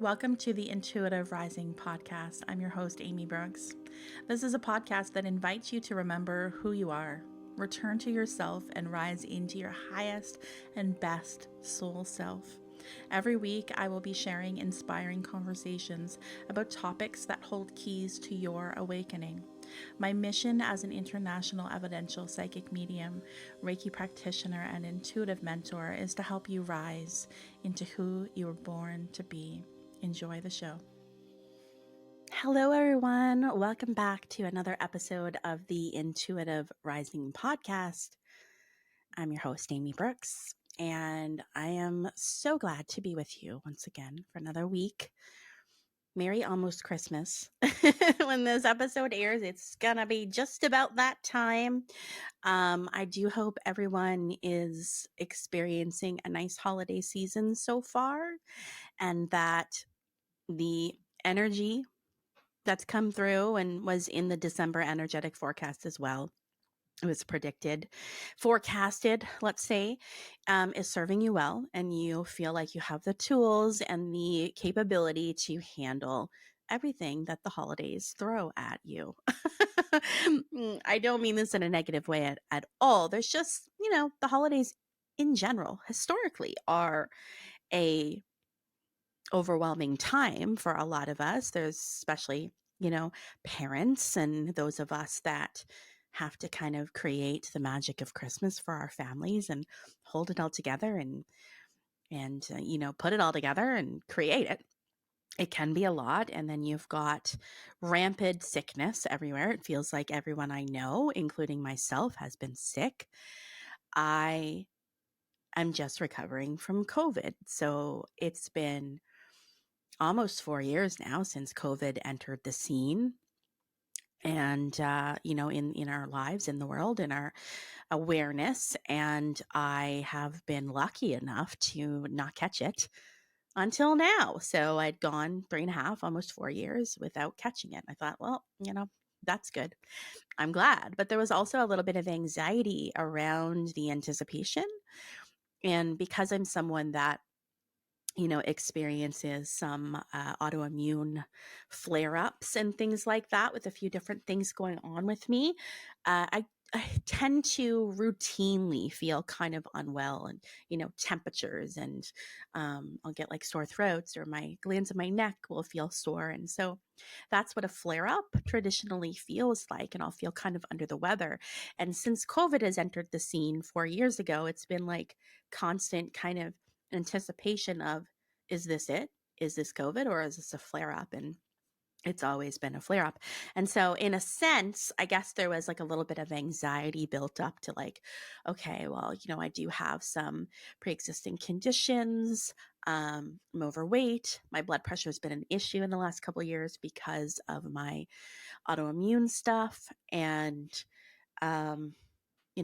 Welcome to the Intuitive Rising podcast. I'm your host, Amy Brooks. This is a podcast that invites you to remember who you are, return to yourself, and rise into your highest and best soul self. Every week, I will be sharing inspiring conversations about topics that hold keys to your awakening. My mission as an international evidential psychic medium, Reiki practitioner, and intuitive mentor is to help you rise into who you were born to be. Enjoy the show. Hello, everyone. Welcome back to another episode of the Intuitive Rising podcast. I'm your host, Amy Brooks, and I am so glad to be with you once again for another week. Merry almost Christmas. When this episode airs, it's gonna be just about that time. I do hope everyone is experiencing a nice holiday season so far, and that the energy that's come through and was in the December energetic forecast as well. It was forecasted, let's say, is serving you well, and you feel like you have the tools and the capability to handle everything that the holidays throw at you. I don't mean this in a negative way at all. There's just, the holidays in general, historically, are a overwhelming time for a lot of us. There's especially, parents and those of us that have to kind of create the magic of Christmas for our families and hold it all together and put it all together and create it. It can be a lot. And then you've got rampant sickness everywhere. It feels like everyone I know, including myself, has been sick. I am just recovering from COVID. So it's been almost 4 years now since COVID entered the scene. And, in our lives, in the world, in our awareness. And I have been lucky enough to not catch it until now. So I'd gone 3.5, almost 4 years without catching it. I thought, well, that's good. I'm glad. But there was also a little bit of anxiety around the anticipation. And because I'm someone that experiences some autoimmune flare-ups and things like that, with a few different things going on with me, I tend to routinely feel kind of unwell, and temperatures, and I'll get like sore throats, or my glands in my neck will feel sore. And so that's what a flare-up traditionally feels like, and I'll feel kind of under the weather. And since COVID has entered the scene 4 years ago, it's been like constant kind of anticipation of, is this it? Is this COVID, or is this a flare up? And it's always been a flare up. And so in a sense, I guess there was like a little bit of anxiety built up to like, okay, well, I do have some pre-existing conditions. I'm overweight. My blood pressure has been an issue in the last couple of years because of my autoimmune stuff. And,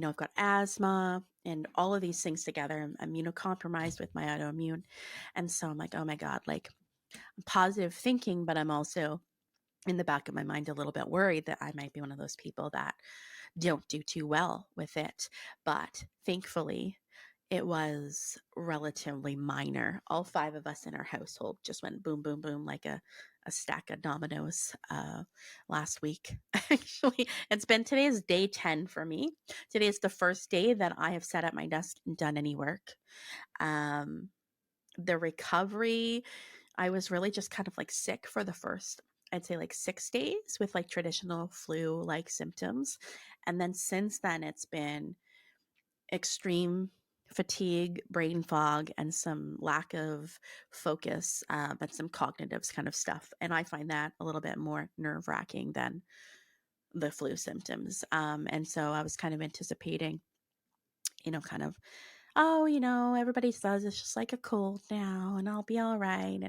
I've got asthma and all of these things together. I'm immunocompromised with my autoimmune. And so I'm like, oh my God, like I'm positive thinking, but I'm also in the back of my mind a little bit worried that I might be one of those people that don't do too well with it. But thankfully, it was relatively minor. All 5 of us in our household just went boom, boom, boom, like a stack of dominoes last week. Actually, today is day 10 for me. Today is the first day that I have sat at my desk and done any work. The recovery, I was really just kind of like sick for the first, I'd say like 6 days with like traditional flu-like symptoms. And then since then, it's been extreme fatigue, brain fog, and some lack of focus, and some cognitive kind of stuff. And I find that a little bit more nerve-wracking than the flu symptoms. And so I was kind of anticipating, kind of, oh, everybody says it's just like a cold now and I'll be all right.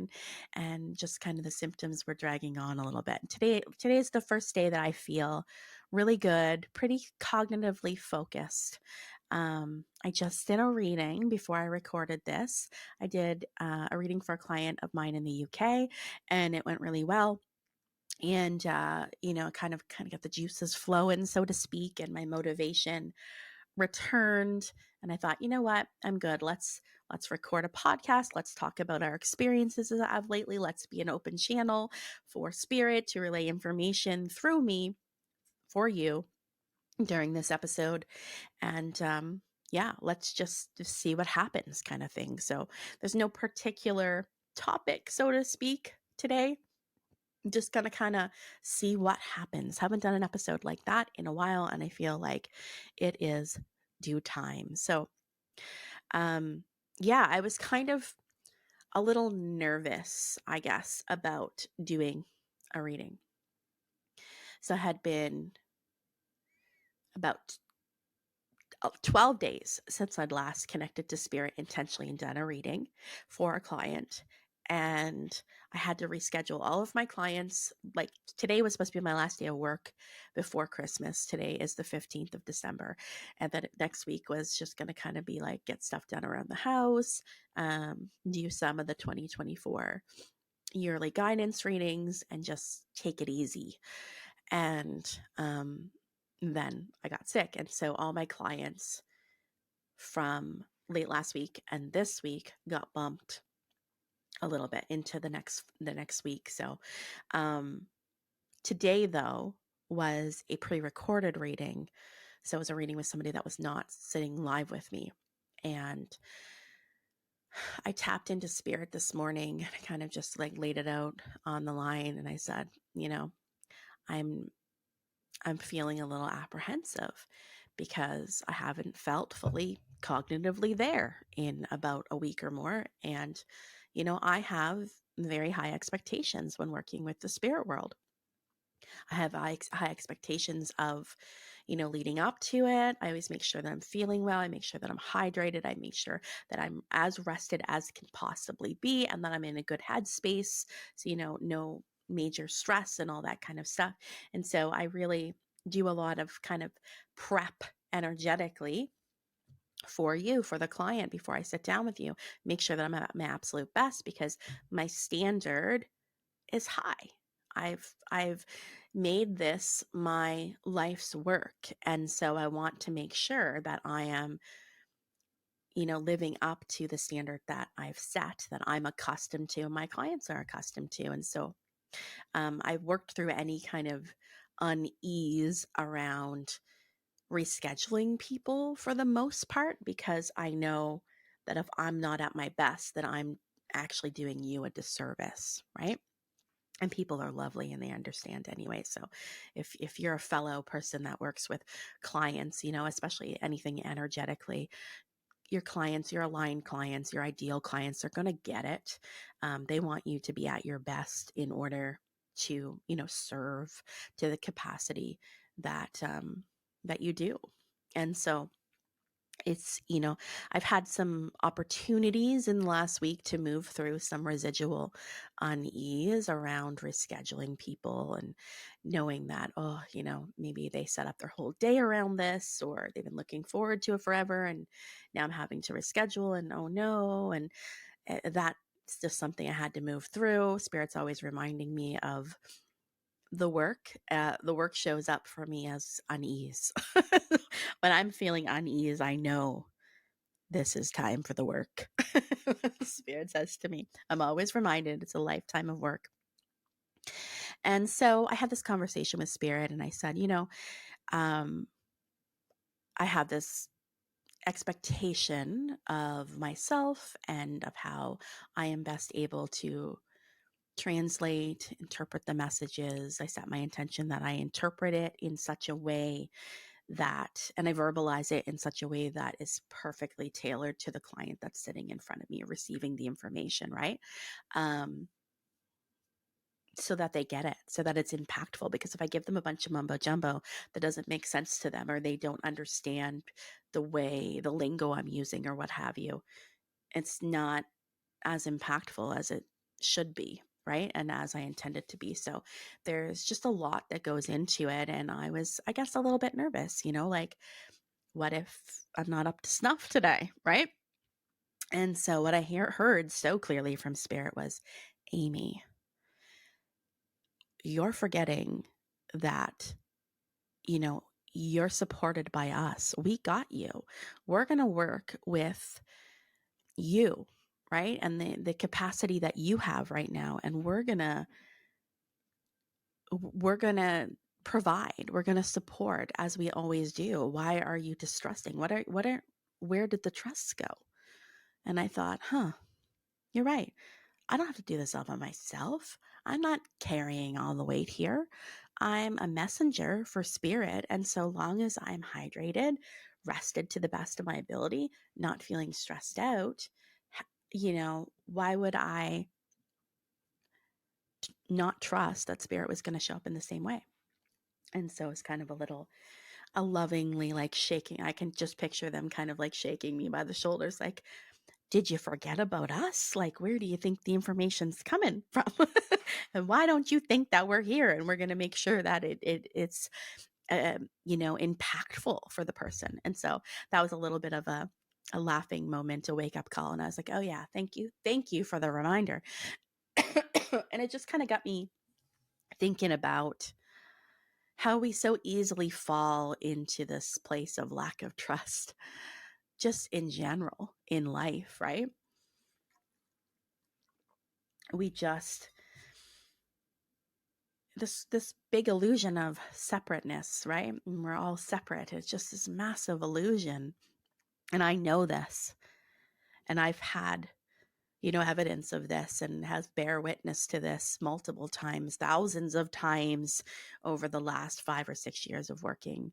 And just kind of the symptoms were dragging on a little bit. Today is the first day that I feel really good, pretty cognitively focused. I just did a reading before I recorded this. I did a reading for a client of mine in the UK, and it went really well. And, kind of got the juices flowing, so to speak, and my motivation returned. And I thought, you know what, I'm good. Let's Let's record a podcast. Let's talk about our experiences as of lately. Let's be an open channel for spirit to relay information through me for you during this episode. And yeah, let's just see what happens kind of thing. So there's no particular topic, so to speak, today. I'm just going to kind of see what happens. Haven't done an episode like that in a while, and I feel like it is due time. So yeah, I was kind of a little nervous, I guess, about doing a reading. So I had been about 12 days since I'd last connected to spirit intentionally and done a reading for a client. And I had to reschedule all of my clients. Like today was supposed to be my last day of work before Christmas. Today is the 15th of December. And then next week was just going to kind of be like get stuff done around the house, do some of the 2024 yearly guidance readings, and just take it easy. And then I got sick. And so all my clients from late last week and this week got bumped a little bit into the next week. So today though was a pre-recorded reading. So it was a reading with somebody that was not sitting live with me. And I tapped into spirit this morning and I kind of just like laid it out on the line. And I said, I'm feeling a little apprehensive because I haven't felt fully cognitively there in about a week or more. And, I have very high expectations when working with the spirit world. I have high expectations of, leading up to it. I always make sure that I'm feeling well. I make sure that I'm hydrated. I make sure that I'm as rested as can possibly be and that I'm in a good headspace. So, no major stress and all that kind of stuff. And so I really do a lot of kind of prep energetically for you, for the client, before I sit down with you. Make sure that I'm at my absolute best because my standard is high. I've made this my life's work. And so I want to make sure that I am, living up to the standard that I've set, that I'm accustomed to, and my clients are accustomed to. And so I've worked through any kind of unease around rescheduling people for the most part, because I know that if I'm not at my best, then I'm actually doing you a disservice, right? And people are lovely and they understand anyway. So if you're a fellow person that works with clients, especially anything energetically, your clients, your aligned clients, your ideal clients are going to get it. They want you to be at your best in order to, serve to the capacity that that you do. And so it's, I've had some opportunities in the last week to move through some residual unease around rescheduling people and knowing that, maybe they set up their whole day around this or they've been looking forward to it forever. And now I'm having to reschedule and oh no. And that's just something I had to move through. Spirit's always reminding me of the work. The work shows up for me as unease. When I'm feeling unease, I know this is time for the work. Spirit says to me, I'm always reminded it's a lifetime of work. And so I had this conversation with Spirit and I said, I have this expectation of myself and of how I am best able to translate, interpret the messages. I set my intention that I interpret it in such a way that, and I verbalize it in such a way that is perfectly tailored to the client that's sitting in front of me, receiving the information, right? So that they get it, so that it's impactful. Because if I give them a bunch of mumbo jumbo that doesn't make sense to them, or they don't understand the lingo I'm using or what have you, it's not as impactful as it should be, right? And as I intended to be. So there's just a lot that goes into it. And I was, I guess, a little bit nervous, like, what if I'm not up to snuff today, right? And so what I heard so clearly from Spirit was, Amy, you're forgetting that, you're supported by us. We got you. We're going to work with, you, right? And the capacity that you have right now. And we're gonna provide, we're gonna support as we always do. Why are you distrusting? Where did the trust go? And I thought, you're right. I don't have to do this all by myself. I'm not carrying all the weight here. I'm a messenger for spirit. And so long as I'm hydrated, rested to the best of my ability, not feeling stressed out, why would I not trust that spirit was going to show up in the same way? And so it's kind of a lovingly like shaking. I can just picture them kind of like shaking me by the shoulders, like, did you forget about us? Like, where do you think the information's coming from? And why don't you think that we're here and we're going to make sure that it's impactful for the person? And so that was a little bit of a laughing moment, a wake up call. And I was like, oh yeah, thank you for the reminder. And it just kind of got me thinking about how we so easily fall into this place of lack of trust, just in general in life, right? We just this big illusion of separateness, right? And we're all separate. It's just this massive illusion. And I know this. And I've had, evidence of this and has bear witness to this multiple times, thousands of times over the last 5 or 6 years of working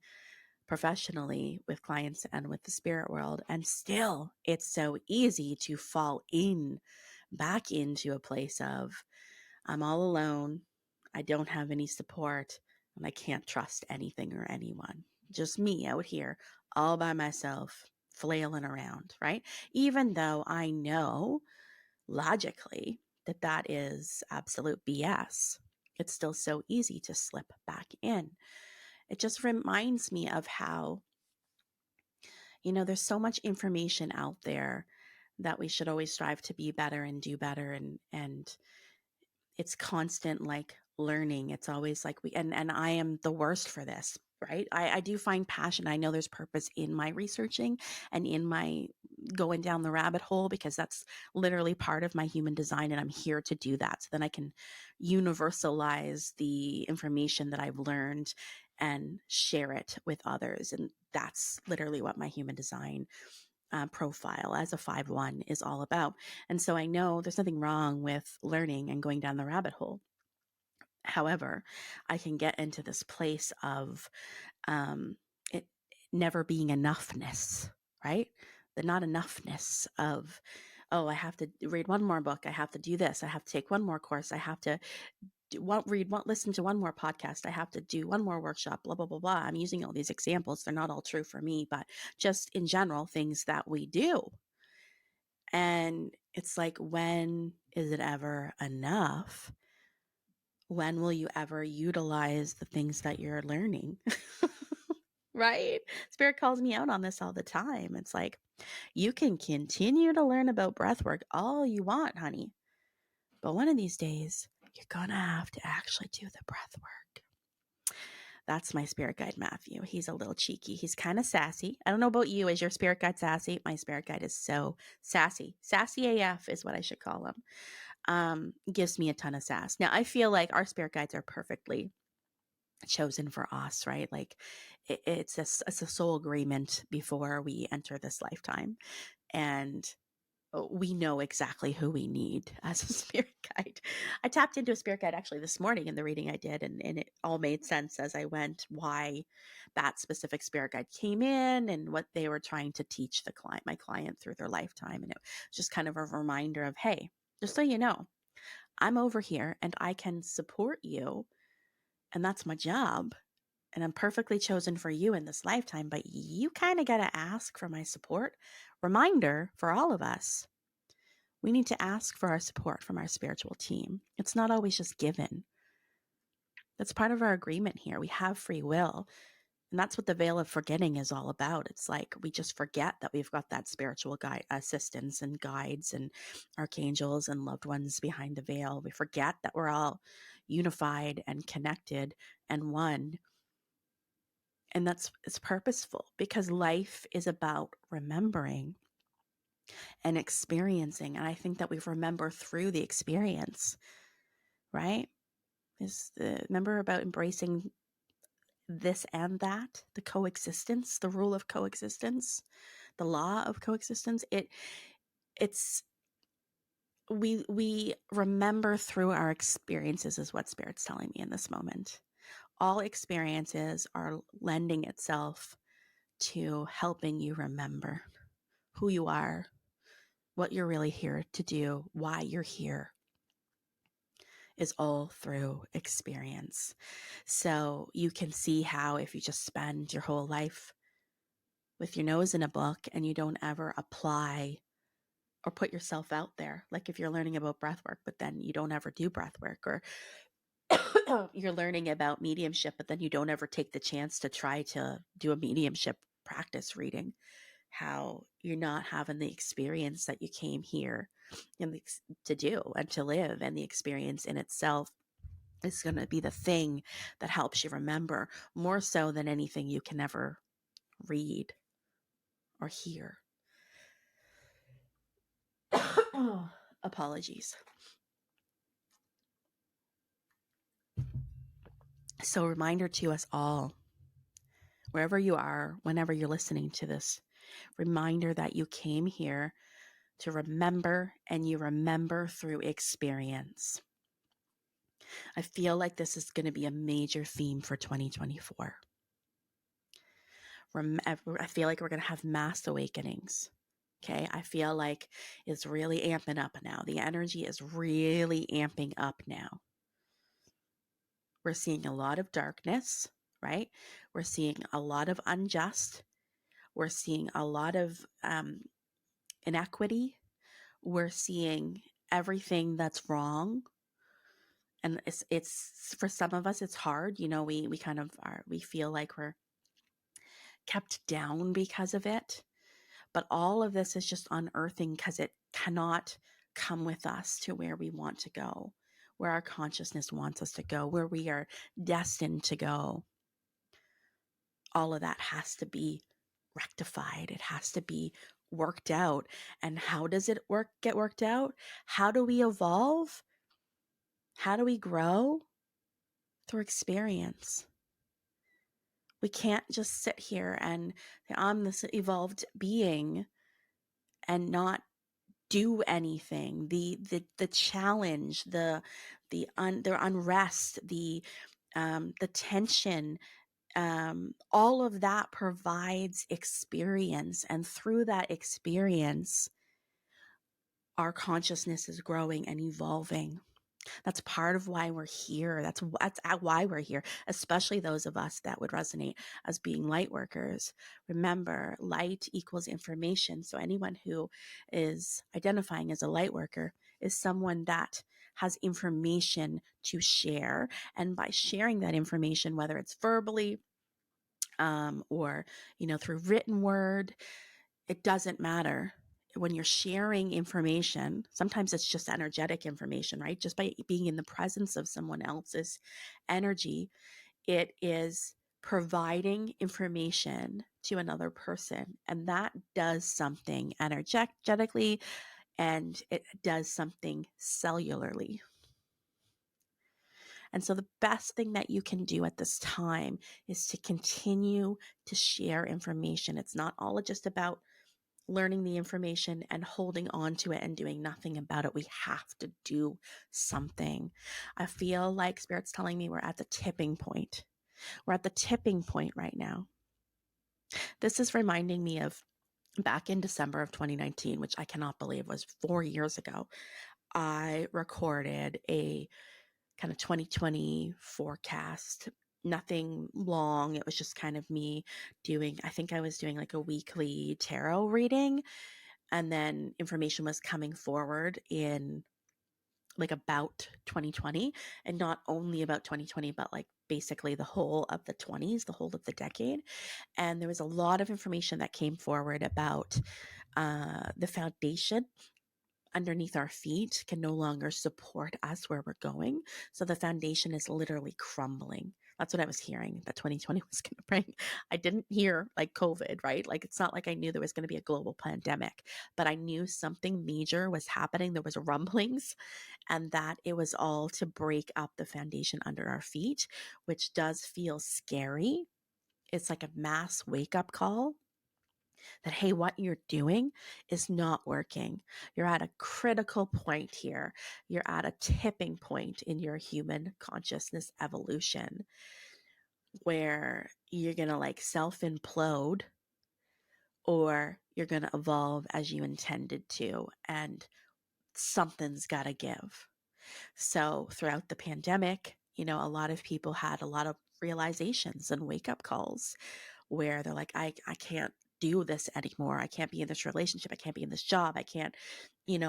professionally with clients and with the spirit world. And still, it's so easy to fall back into a place of, I'm all alone. I don't have any support and I can't trust anything or anyone. Just me out here all by myself, flailing around, right? Even though I know logically that is absolute BS, it's still so easy to slip back in. It just reminds me of how, there's so much information out there that we should always strive to be better and do better, and it's constant like learning. It's always like and I am the worst for this, right? I do find passion. I know there's purpose in my researching and in my going down the rabbit hole, because that's literally part of my human design. And I'm here to do that. So then I can universalize the information that I've learned and share it with others. And that's literally what my human design profile as a 5/1 is all about. And so I know there's nothing wrong with learning and going down the rabbit hole. However, I can get into this place of it never being enoughness, right? The not enoughness of, oh, I have to read one more book. I have to do this. I have to take one more course. I have to listen to one more podcast. I have to do one more workshop, blah, blah, blah, blah. I'm using all these examples. They're not all true for me, but just in general, things that we do. And it's like, when is it ever enough? When will you ever utilize the things that you're learning? Right? Spirit calls me out on this all the time. It's like, you can continue to learn about breath work all you want, honey. But one of these days, you're going to have to actually do the breath work. That's my spirit guide, Matthew. He's a little cheeky. He's kind of sassy. I don't know about you. Is your spirit guide sassy? My spirit guide is so sassy. Sassy AF is what I should call him. Gives me a ton of sass. Now, I feel like our spirit guides are perfectly chosen for us, right? Like it's a soul agreement before we enter this lifetime. And we know exactly who we need as a spirit guide. I tapped into a spirit guide actually this morning in the reading I did, and it all made sense as I went, why that specific spirit guide came in and what they were trying to teach my client through their lifetime. And it was just kind of a reminder of, hey, just so you know, I'm over here and I can support you, and that's my job. And I'm perfectly chosen for you in this lifetime, but you kind of got to ask for my support. Reminder for all of us, we need to ask for our support from our spiritual team. It's not always just given. That's part of our agreement here. We have free will. And that's what the veil of forgetting is all about. It's like we just forget that we've got that spiritual guide, assistants and guides and archangels and loved ones behind the veil. We forget that we're all unified and connected and one. And it's purposeful, because life is about remembering and experiencing. And I think that we remember through the experience, right? Remember about embracing this and that, the coexistence, the rule of coexistence, the law of coexistence. It's we remember through our experiences is what Spirit's telling me in this moment. All experiences are lending itself to helping you remember who you are, what you're really here to do, why you're here, is all through experience. So you can see how if you just spend your whole life with your nose in a book and you don't ever apply or put yourself out there, like if you're learning about breath work, but then you don't ever do breath work, or you're learning about mediumship, but then you don't ever take the chance to try to do a mediumship practice reading, how you're not having the experience that you came here to do and to live. And the experience in itself is going to be the thing that helps you remember more so than anything you can ever read or hear. Apologies. So, reminder to us all, wherever you are, whenever you're listening to this, reminder that you came here to remember, and you remember through experience. I feel like this is going to be a major theme for 2024. I feel like we're going to have mass awakenings. Okay, I feel like it's really amping up now. The energy is really amping up now. We're seeing a lot of darkness, right? We're seeing a lot of unjust. We're seeing a lot of inequity. We're seeing everything that's wrong. And it's for some of us, it's hard. You know, we kind of are, we feel like we're kept down because of it. But all of this is just unearthing, because it cannot come with us to where we want to go, where our consciousness wants us to go, where we are destined to go. All of that has to be rectified. It has to be worked out. And how does it get worked out? How do we evolve? How do we grow? Through experience. We can't just sit here and I'm this evolved being and not do anything. The challenge, the unrest, the tension, all of that provides experience, and through that experience, our consciousness is growing and evolving. That's part of why we're here. That's why we're here, especially those of us that would resonate as being light workers. Remember, light equals information. So anyone who is identifying as a light worker is someone that has information to share. And by sharing that information, whether it's verbally or, through written word, it doesn't matter. When you're sharing information, sometimes it's just energetic information, right? Just by being in the presence of someone else's energy, it is providing information to another person. And that does something energetically, and it does something cellularly. And so the best thing that you can do at this time is to continue to share information. It's not all just about learning the information and holding on to it and doing nothing about it. We have to do something. I feel like Spirit's telling me we're at the tipping point. We're at the tipping point right now. This is reminding me of back in December of 2019, which I cannot believe was 4 years ago. I recorded a kind of 2020 forecast. Nothing long. It was just kind of me I think I was doing like a weekly tarot reading. And then information was coming forward in like about 2020, and not only about 2020, but like basically the whole of the 20s, the whole of the decade. And there was a lot of information that came forward about the foundation underneath our feet can no longer support us where we're going. So the foundation is literally crumbling. That's what I was hearing that 2020 was going to bring. I didn't hear like COVID, right? Like it's not like I knew there was going to be a global pandemic, but I knew something major was happening. There was rumblings, and that it was all to break up the foundation under our feet, which does feel scary. It's like a mass wake up call that, hey, what you're doing is not working. You're at a critical point here. You're at a tipping point in your human consciousness evolution where you're going to like self implode, or you're going to evolve as you intended to, and something's got to give. So throughout the pandemic, a lot of people had a lot of realizations and wake up calls where they're like, I can't do this anymore. I can't be in this relationship. I can't be in this job. I can't,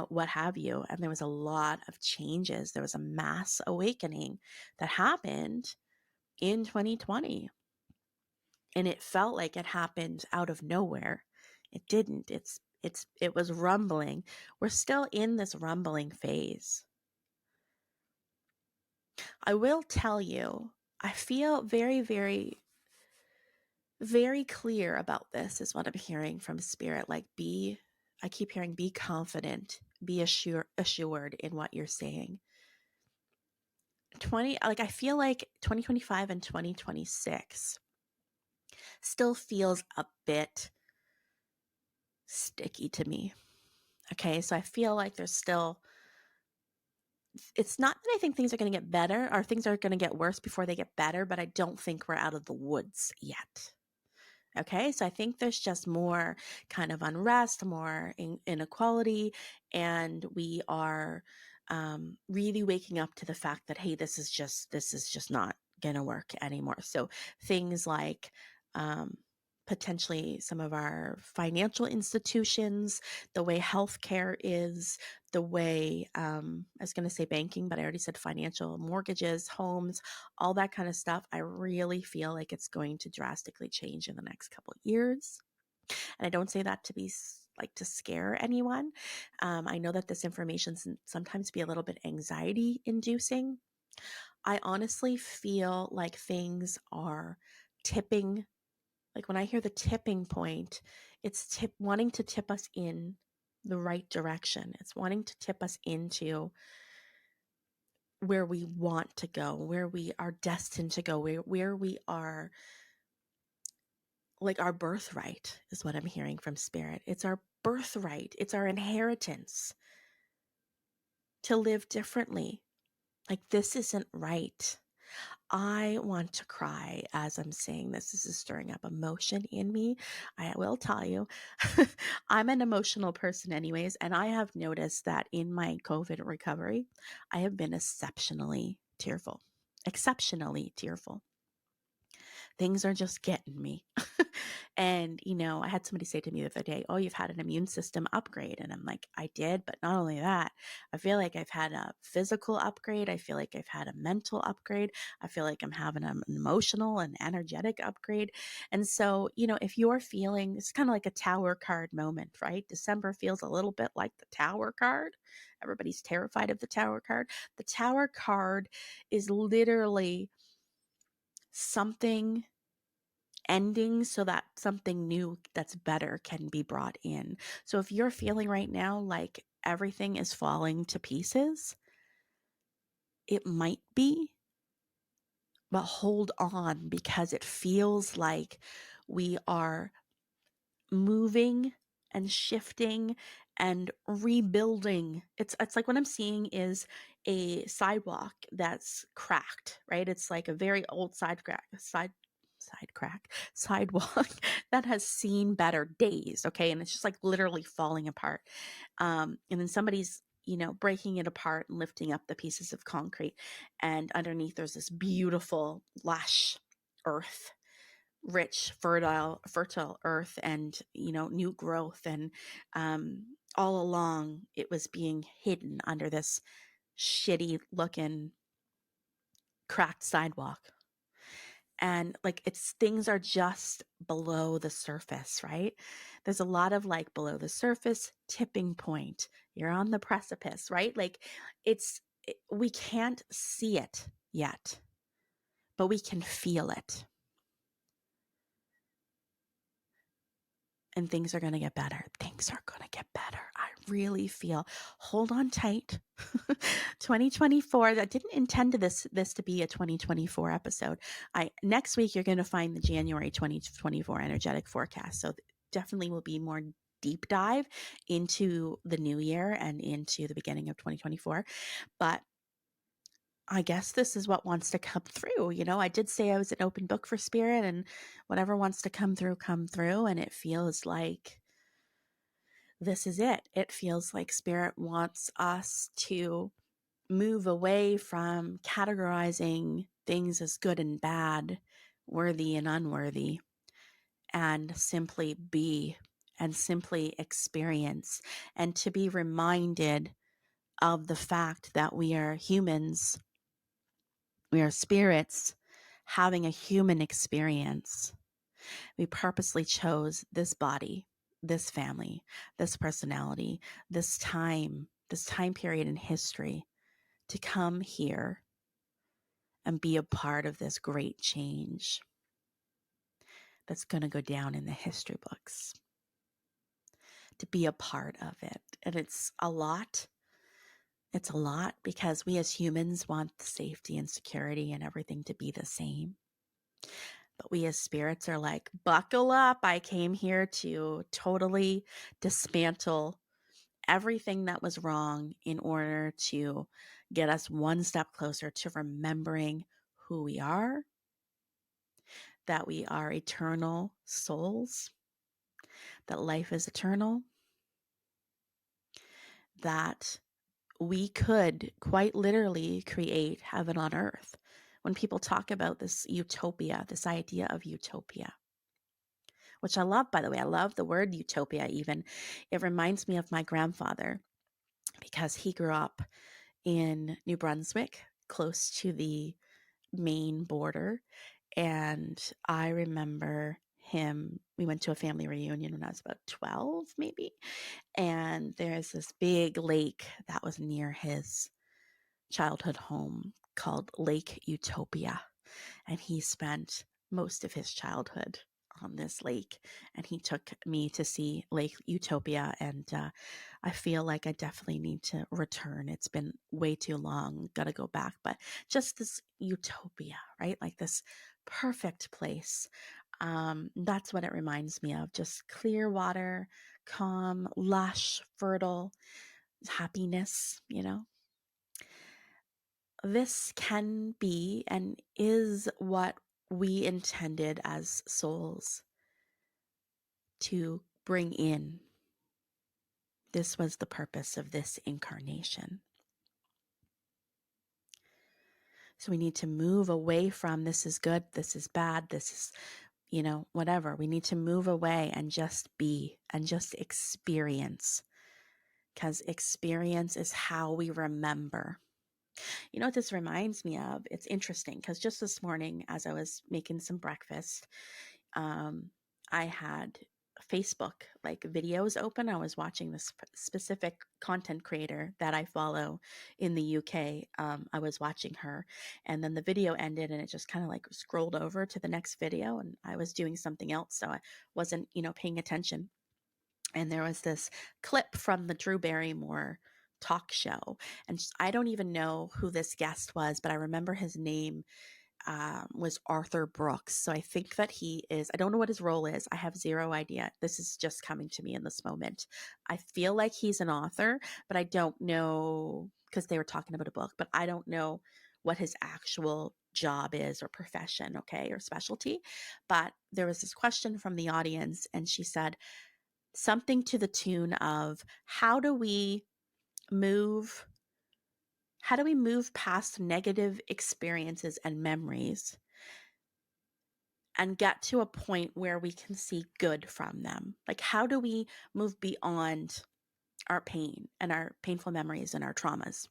what have you. And there was a lot of changes. There was a mass awakening that happened in 2020. And it felt like it happened out of nowhere. It didn't. It was rumbling. We're still in this rumbling phase. I will tell you, I feel very, very, very clear about this is what I'm hearing from spirit. Like I keep hearing, be confident, be assured in what you're saying. I feel like 2025 and 2026 still feels a bit sticky to me. Okay. So I feel like it's not that I think things are going to get better or things are going to get worse before they get better, but I don't think we're out of the woods yet. Okay, so I think there's just more kind of unrest, more inequality, and we are really waking up to the fact that, hey, this is just not gonna work anymore. So things like potentially some of our financial institutions, the way healthcare is, the way I was going to say banking, but I already said financial, mortgages, homes, all that kind of stuff. I really feel like it's going to drastically change in the next couple of years. And I don't say that to be like to scare anyone. I know that this information sometimes be a little bit anxiety inducing. I honestly feel like things are tipping. Like when I hear the tipping point, it's wanting to tip us in the right direction. It's wanting to tip us into where we want to go, where we are destined to go, where we are, like our birthright is what I'm hearing from spirit. It's our birthright. It's our inheritance to live differently. Like this isn't right. I want to cry as I'm saying this. This is stirring up emotion in me. I will tell you, I'm an emotional person anyways, and I have noticed that in my COVID recovery, I have been exceptionally tearful. Exceptionally tearful. Things are just getting me. And, I had somebody say to me the other day, oh, you've had an immune system upgrade. And I'm like, I did. But not only that, I feel like I've had a physical upgrade. I feel like I've had a mental upgrade. I feel like I'm having an emotional and energetic upgrade. And so, if you're feeling, it's kind of like a tower card moment, right? December feels a little bit like the tower card. Everybody's terrified of the tower card. The tower card is literally something ending so that something new that's better can be brought in. So if you're feeling right now like everything is falling to pieces, it might be, but hold on, because it feels like we are moving and shifting and rebuilding. It's like what I'm seeing is a sidewalk that's cracked, right? It's like a very old sidewalk that has seen better days. Okay. And it's just like literally falling apart. And then somebody's, breaking it apart and lifting up the pieces of concrete. And underneath there's this beautiful, lush earth, rich, fertile earth, and, new growth. And all along it was being hidden under this shitty looking cracked sidewalk. And like things are just below the surface, right? There's a lot of like below the surface, tipping point, you're on the precipice, right? Like we can't see it yet, but we can feel it. And things are going to get better. Things are going to get better. I really feel. Hold on tight. 2024. I didn't intend this to be a 2024 episode. Next week you're going to find the January 2024 energetic forecast. So definitely will be more deep dive into the new year and into the beginning of 2024. But I guess this is what wants to come through. I did say I was an open book for spirit, and whatever wants to come through, come through. And it feels like this is it. It feels like spirit wants us to move away from categorizing things as good and bad, worthy and unworthy, and simply be and simply experience, and to be reminded of the fact that we are humans, we are spirits having a human experience. We purposely chose this body, this family, this personality, this time period in history to come here and be a part of this great change that's going to go down in the history books, to be a part of it. And it's a lot. It's a lot because we as humans want the safety and security and everything to be the same. But we as spirits are like, buckle up. I came here to totally dismantle everything that was wrong in order to get us one step closer to remembering who we are, that we are eternal souls, that life is eternal, that we could quite literally create heaven on earth. When people talk about this utopia, this idea of utopia, which I love, by the way, I love the word utopia even. It reminds me of my grandfather because he grew up in New Brunswick, close to the Maine border. And I remember we went to a family reunion when I was about 12, maybe. And there's this big lake that was near his childhood home called Lake Utopia. And he spent most of his childhood on this lake, and he took me to see Lake Utopia. And I feel like I definitely need to return. It's been way too long. Got to go back. But just this utopia, right? Like this perfect place. That's what it reminds me of. Just clear water, calm, lush, fertile, happiness, This can be and is what we intended as souls to bring in. This was the purpose of this incarnation. So we need to move away from this is good, this is bad, this is, whatever. We need to move away and just be and just experience, because experience is how we remember. You know what this reminds me of? It's interesting because just this morning, as I was making some breakfast, I had Facebook like videos open. I was watching this specific content creator that I follow in the UK. I was watching her, and then the video ended, and it just kind of like scrolled over to the next video, and I was doing something else, so I wasn't, paying attention. And there was this clip from the Drew Barrymore talk show, and I don't even know who this guest was, but I remember his name was Arthur Brooks. So I think that I don't know what his role is. I have zero idea. This is just coming to me in this moment. I feel like he's an author, but I don't know, because they were talking about a book, but I don't know what his actual job is or profession, okay, or specialty. But there was this question from the audience, and she said something to the tune of, how do we move past negative experiences and memories and get to a point where we can see good from them? Like, how do we move beyond our pain and our painful memories and our traumas?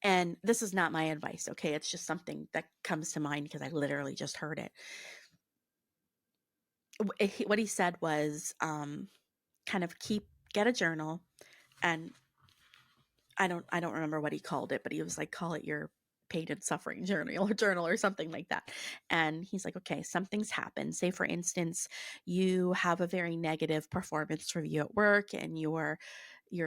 And this is not my advice, okay? It's just something that comes to mind because I literally just heard it. What he said was kind of get a journal, and I don't remember what he called it, but he was like, call it your pain and suffering journal or something like that. And he's like, okay, something's happened. Say for instance, you have a very negative performance review at work, and your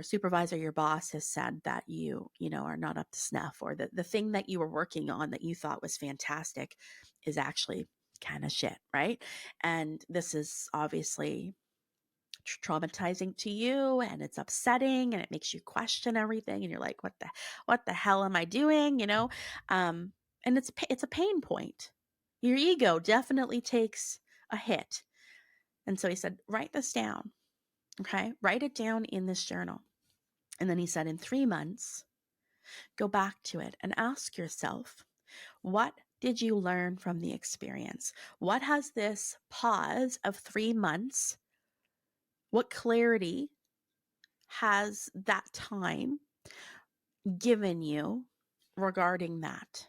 supervisor, your boss has said that you know, are not up to snuff, or the thing that you were working on that you thought was fantastic is actually kind of shit, right? And this is obviously traumatizing to you, and it's upsetting, and it makes you question everything, and you're like, what the hell am I doing, you know? And it's a pain point. Your ego definitely takes a hit. And so he said, write this down. Okay, write it down in this journal. And then he said, in 3 months, go back to it and ask yourself, what did you learn from the experience? What has this pause of 3 months, what clarity has that time given you regarding that?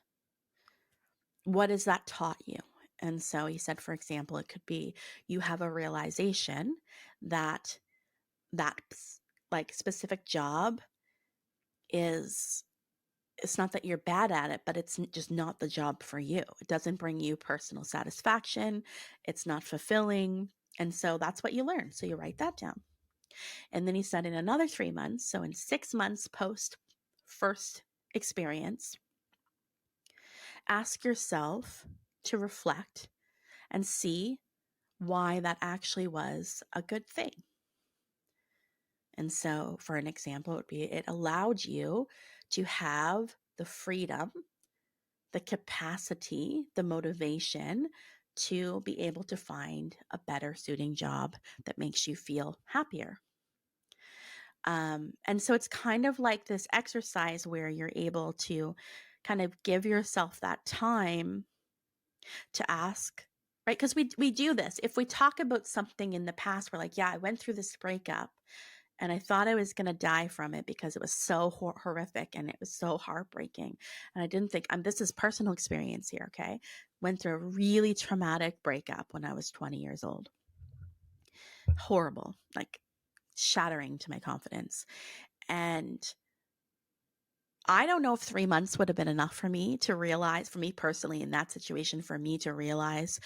What has that taught you? And so he said, for example, it could be you have a realization that that like specific job is, it's not that you're bad at it, but it's just not the job for you. It doesn't bring you personal satisfaction. It's not fulfilling. And so that's what you learn. So you write that down. And then he said in another 3 months, so in 6 months post first experience, ask yourself to reflect and see why that actually was a good thing. And so, for an example, it would be it allowed you to have the freedom, the capacity, the motivation to be able to find a better suiting job that makes you feel happier. And so it's kind of like this exercise where you're able to kind of give yourself that time to ask, right? Because we do this. If we talk about something in the past, we're like, yeah, I went through this breakup and I thought I was going to die from it because it was so horrific and it was so heartbreaking. And I didn't think, this is personal experience here, okay? Went through a really traumatic breakup when I was 20 years old. Horrible, like shattering to my confidence. And I don't know if 3 months would have been enough for me to realize, for me personally in that situation, for me to realize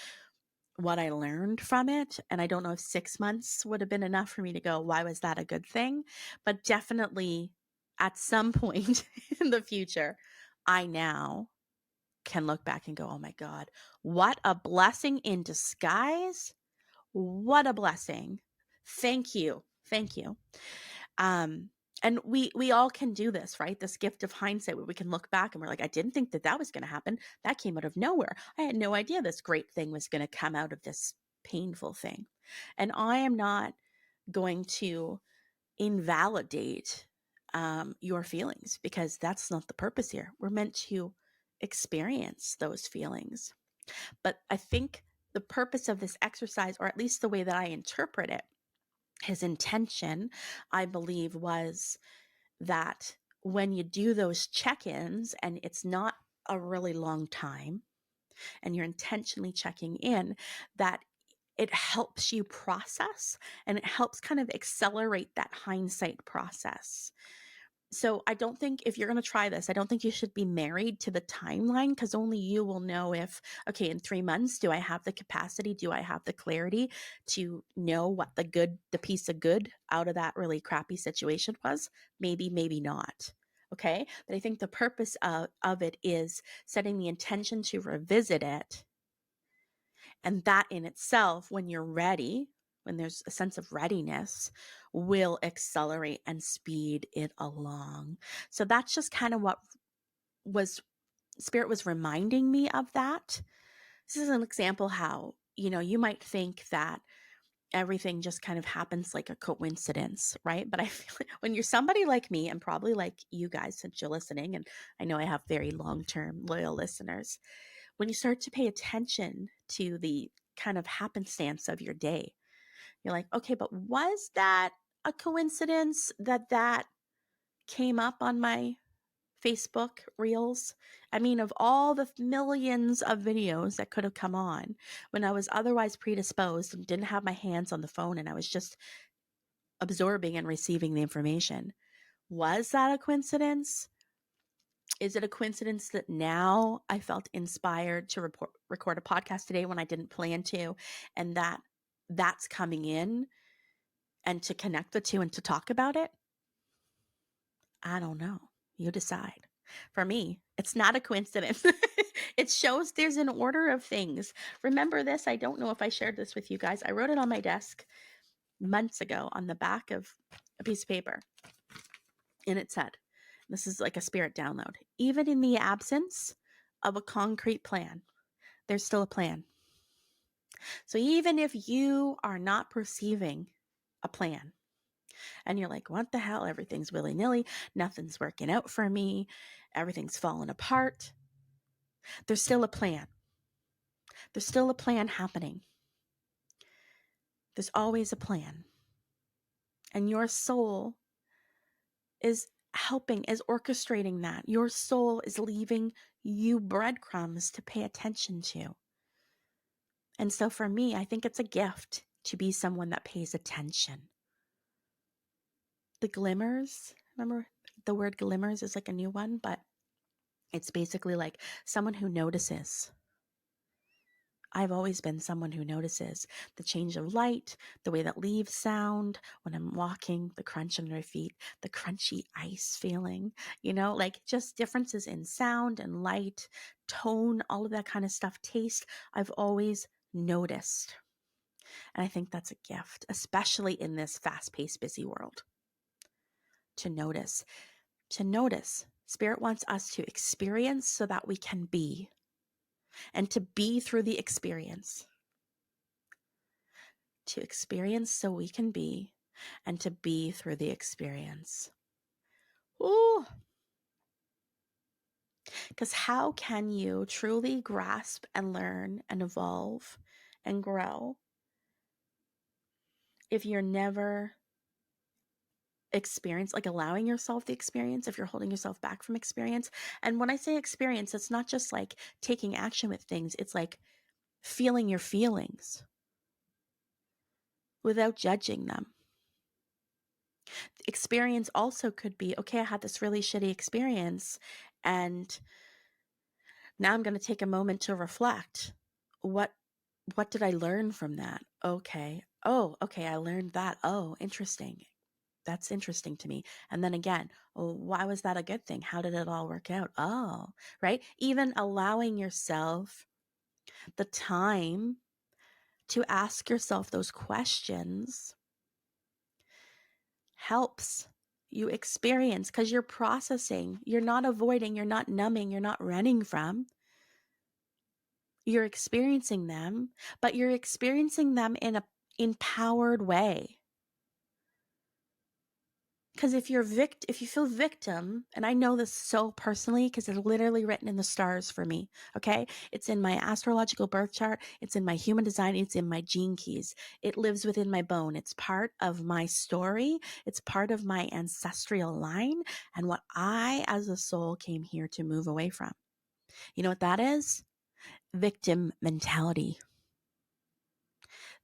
what I learned from it. And I don't know if 6 months would have been enough for me to go, why was that a good thing? But definitely at some point in the future, I now can look back and go, oh my God, what a blessing in disguise. What a blessing. Thank you. Thank you. And we all can do this, right? This gift of hindsight where we can look back and we're like, I didn't think that was going to happen. That came out of nowhere. I had no idea this great thing was going to come out of this painful thing. And I am not going to invalidate your feelings, because that's not the purpose here. We're meant to experience those feelings. But I think the purpose of this exercise, or at least the way that I interpret it, his intention, I believe, was that when you do those check-ins and it's not a really long time and you're intentionally checking in, that it helps you process and it helps kind of accelerate that hindsight process. So I don't think, if you're going to try this, I don't think you should be married to the timeline, because only you will know if, okay, in 3 months, do I have the capacity? Do I have the clarity to know what the piece of good out of that really crappy situation was? Maybe, maybe not. Okay. But I think the purpose of it is setting the intention to revisit it. And that in itself, when you're ready, when there's a sense of readiness, will accelerate and speed it along. So that's just kind of what Spirit was reminding me of that. This is an example how, you might think that everything just kind of happens like a coincidence, right? But I feel like when you're somebody like me, and probably like you guys, since you're listening, and I know I have very long-term loyal listeners, when you start to pay attention to the kind of happenstance of your day, you're like, okay, but was that a coincidence that came up on my Facebook reels. I mean, of all the millions of videos that could have come on when I was otherwise predisposed and didn't have my hands on the phone and I was just absorbing and receiving the information. Was that a coincidence? Is it a coincidence that now I felt inspired to record a podcast today when I didn't plan to, and that's coming in, and to connect the two and to talk about it? I don't know. You decide. For me, it's not a coincidence. It shows there's an order of things. Remember this? I don't know if I shared this with you guys. I wrote it on my desk months ago on the back of a piece of paper. And it said, this is like a spirit download, even in the absence of a concrete plan, there's still a plan. So even if you are not perceiving a plan and you're like, what the hell? Everything's willy-nilly. Nothing's working out for me. Everything's falling apart. There's still a plan. There's still a plan happening. There's always a plan. And your soul is helping, is orchestrating that. Your soul is leaving you breadcrumbs to pay attention to. And so for me, I think it's a gift to be someone that pays attention. The glimmers, remember the word glimmers is like a new one, but it's basically like someone who notices. I've always been someone who notices the change of light, the way that leaves sound when I'm walking, the crunch under my feet, the crunchy ice feeling, like just differences in sound and light, tone, all of that kind of stuff, taste. I've always noticed. And I think that's a gift, especially in this fast-paced, busy world. To notice. Spirit wants us to experience so that we can be. And to be through the experience. To experience so we can be, and to be through the experience. Ooh. Because how can you truly grasp and learn and evolve and grow if you're never experience, like allowing yourself the experience, if you're holding yourself back from experience? And when I say experience, it's not just like taking action with things. It's like feeling your feelings without judging them. Experience also could be, okay, I had this really shitty experience and now I'm going to take a moment to reflect. What did I learn from that? Okay. Oh, okay. I learned that. Oh, interesting. That's interesting to me. And then again, oh, why was that a good thing? How did it all work out? Oh, right. Even allowing yourself the time to ask yourself those questions helps you experience, because you're processing. You're not avoiding, you're not numbing, you're not running from. You're experiencing them, but you're experiencing them in an empowered way. Because if you feel victim, and I know this so personally because it's literally written in the stars for me, okay? It's in my astrological birth chart. It's in my human design. It's in my gene keys. It lives within my bone. It's part of my story. It's part of my ancestral line and what I, as a soul, came here to move away from. You know what that is? Victim mentality.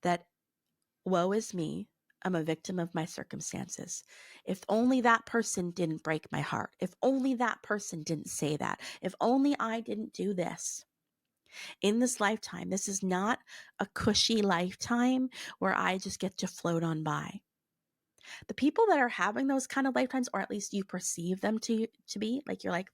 That woe is me. I'm a victim of my circumstances. If only that person didn't break my heart. If only that person didn't say that. If only I didn't do this. In this lifetime, this is not a cushy lifetime where I just get to float on by. The people that are having those kind of lifetimes, or at least you perceive them to be, like you're like,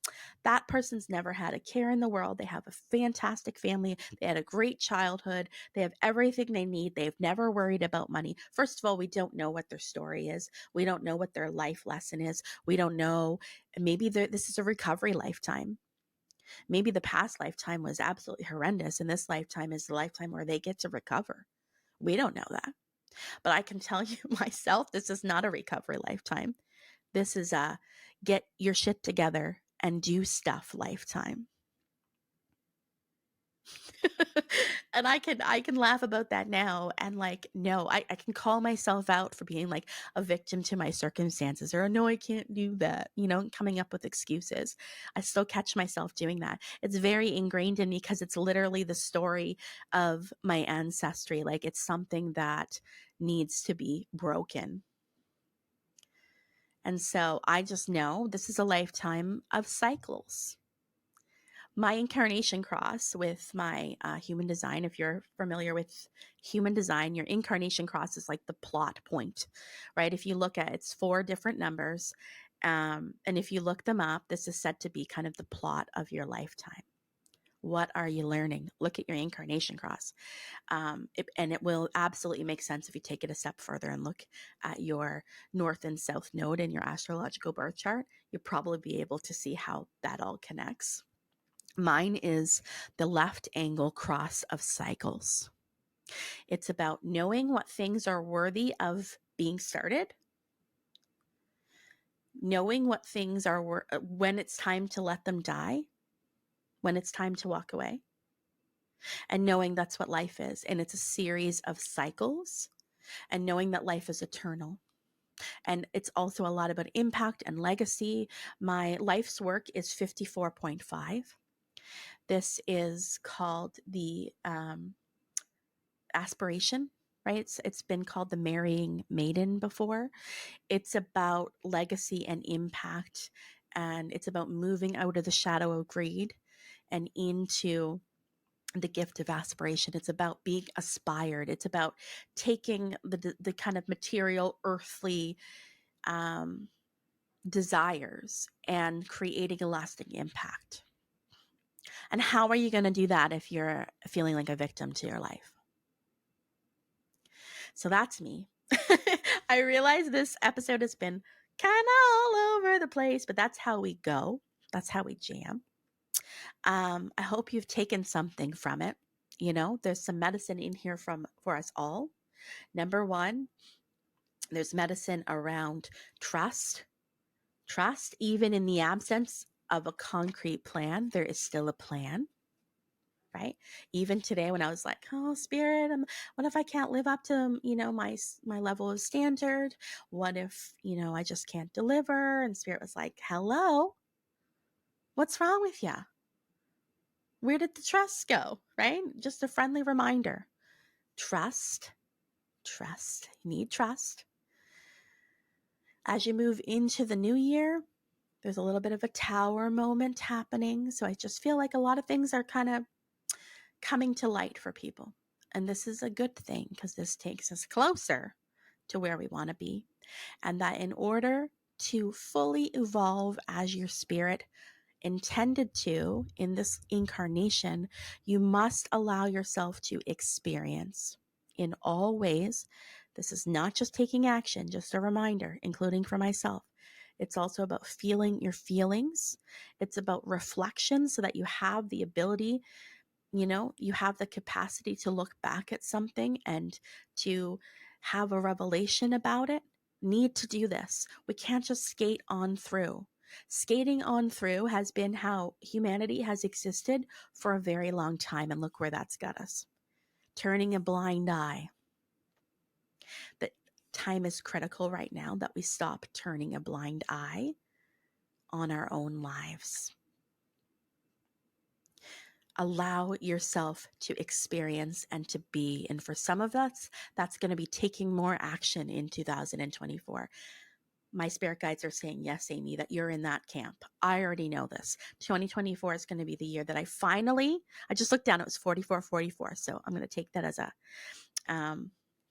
that person's never had a care in the world. They have a fantastic family. They had a great childhood. They have everything they need. They've never worried about money. First of all, we don't know what their story is. We don't know what their life lesson is. We don't know. Maybe this is a recovery lifetime. Maybe the past lifetime was absolutely horrendous, and this lifetime is the lifetime where they get to recover. We don't know that. But I can tell you myself, this is not a recovery lifetime. This is a get your shit together and do stuff lifetime. And I can laugh about that now, and like, no, I can call myself out for being like a victim to my circumstances, or no, I can't do that, coming up with excuses. I still catch myself doing that. It's very ingrained in me because it's literally the story of my ancestry. Like, it's something that needs to be broken. And so I just know this is a lifetime of cycles. My incarnation cross with my human design, if you're familiar with human design, your incarnation cross is like the plot point, right? If you look at it's 4 different numbers. And if you look them up, this is said to be kind of the plot of your lifetime. What are you learning? Look at your incarnation cross. And it will absolutely make sense if you take it a step further and look at your north and south node in your astrological birth chart. You'll probably be able to see how that all connects. Mine is the left angle cross of cycles. It's about knowing what things are worthy of being started, knowing what things are when it's time to let them die, when it's time to walk away, and knowing that's what life is. And it's a series of cycles, and knowing that life is eternal. And it's also a lot about impact and legacy. My life's work is 54.5. This is called the aspiration, right? It's been called the marrying maiden before. It's about legacy and impact, and it's about moving out of the shadow of greed and into the gift of aspiration. It's about being aspired. It's about taking the kind of material, earthly desires and creating a lasting impact. And how are you going to do that if you're feeling like a victim to your life? So that's me. I realize this episode has been kind of all over the place, but that's how we go. That's how we jam. I hope you've taken something from it. There's some medicine in here for us all. Number 1, there's medicine around trust. Trust, even in the absence of a concrete plan, there is still a plan. Right? Even today, when I was like, "Oh, Spirit, what if I can't live up to my level of standard? What if I just can't deliver?" And Spirit was like, "Hello, what's wrong with you? Where did the trust go?" Right? Just a friendly reminder. Trust. You need trust. As you move into the new year, there's a little bit of a tower moment happening. So I just feel like a lot of things are kind of coming to light for people. And this is a good thing because this takes us closer to where we want to be. And that in order to fully evolve as your spirit intended to in this incarnation, you must allow yourself to experience in all ways. This is not just taking action, just a reminder, including for myself. It's also about feeling your feelings. It's about reflection so that you have the ability, you have the capacity to look back at something and to have a revelation about it. Need to do this. We can't just skate on through. Skating on through has been how humanity has existed for a very long time, and look where that's got us. Turning a blind eye. But time is critical right now that we stop turning a blind eye on our own lives. Allow yourself to experience and to be. And for some of us, that's going to be taking more action in 2024. My spirit guides are saying, yes, Amy, that you're in that camp. I already know this. 2024 is going to be the year that I just looked down, it was 44. So I'm going to take that as a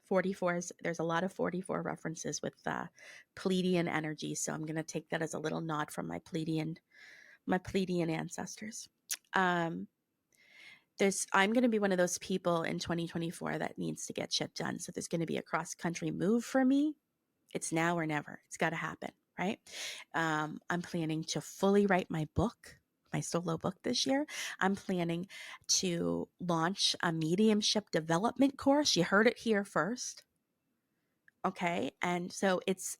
44. There's a lot of 44 references with Pleiadian energy. So I'm going to take that as a little nod from my Pleiadian ancestors. I'm going to be one of those people in 2024 that needs to get shit done. So there's going to be a cross-country move for me. It's now or never. It's got to happen, right? I'm planning to fully write my book, my solo book this year. I'm planning to launch a mediumship development course. You heard it here first. Okay. And so it's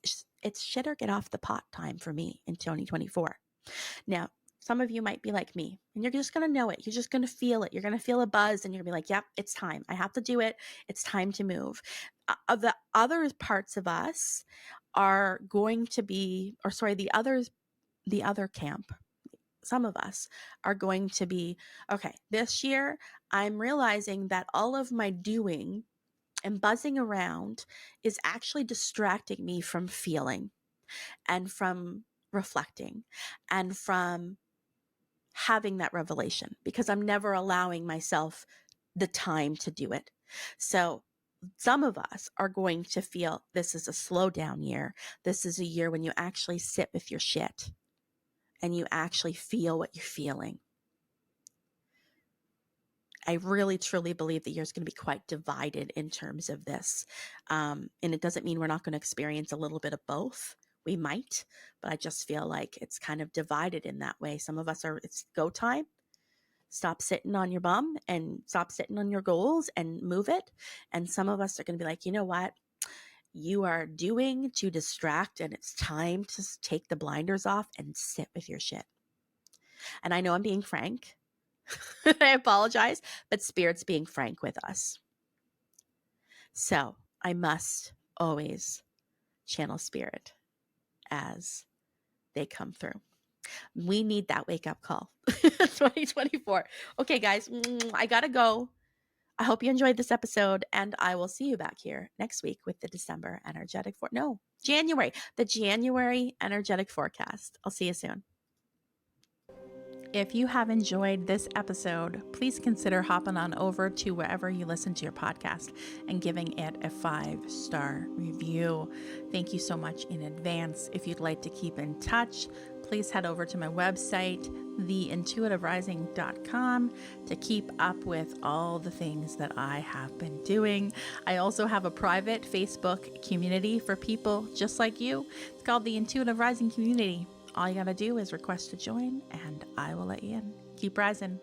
shit or get off the pot time for me in 2024. Now, some of you might be like me, and you're just going to know it. You're just going to feel it. You're going to feel a buzz, and you're going to be like, yep, it's time. I have to do it. It's time to move. The other parts of us are going to be, or sorry, the other camp, some of us are going to be, okay, this year I'm realizing that all of my doing and buzzing around is actually distracting me from feeling and from reflecting and from having that revelation, because I'm never allowing myself the time to do it. So some of us are going to feel this is a slow down year. This is a year when you actually sit with your shit and you actually feel what you're feeling. I really, truly believe the year is going to be quite divided in terms of this. And it doesn't mean we're not going to experience a little bit of both. We might, but I just feel like it's kind of divided in that way. Some of us it's go time. Stop sitting on your bum and stop sitting on your goals and move it. And some of us are going to be like, you know what? You are doing to distract, and it's time to take the blinders off and sit with your shit. And I know I'm being frank. I apologize, but Spirit's being frank with us. So I must always channel Spirit as they come through. We need that wake-up call. 2024. Okay, guys, I gotta go. I hope you enjoyed this episode, and I will see you back here next week with the January energetic forecast. I'll see you soon. If you have enjoyed this episode, please consider hopping on over to wherever you listen to your podcast and giving it a 5-star review. Thank you so much in advance. If you'd like to keep in touch, please head over to my website, theintuitiverising.com, to keep up with all the things that I have been doing. I also have a private Facebook community for people just like you. It's called the Intuitive Rising Community. All you gotta do is request to join, and I will let you in. Keep rising.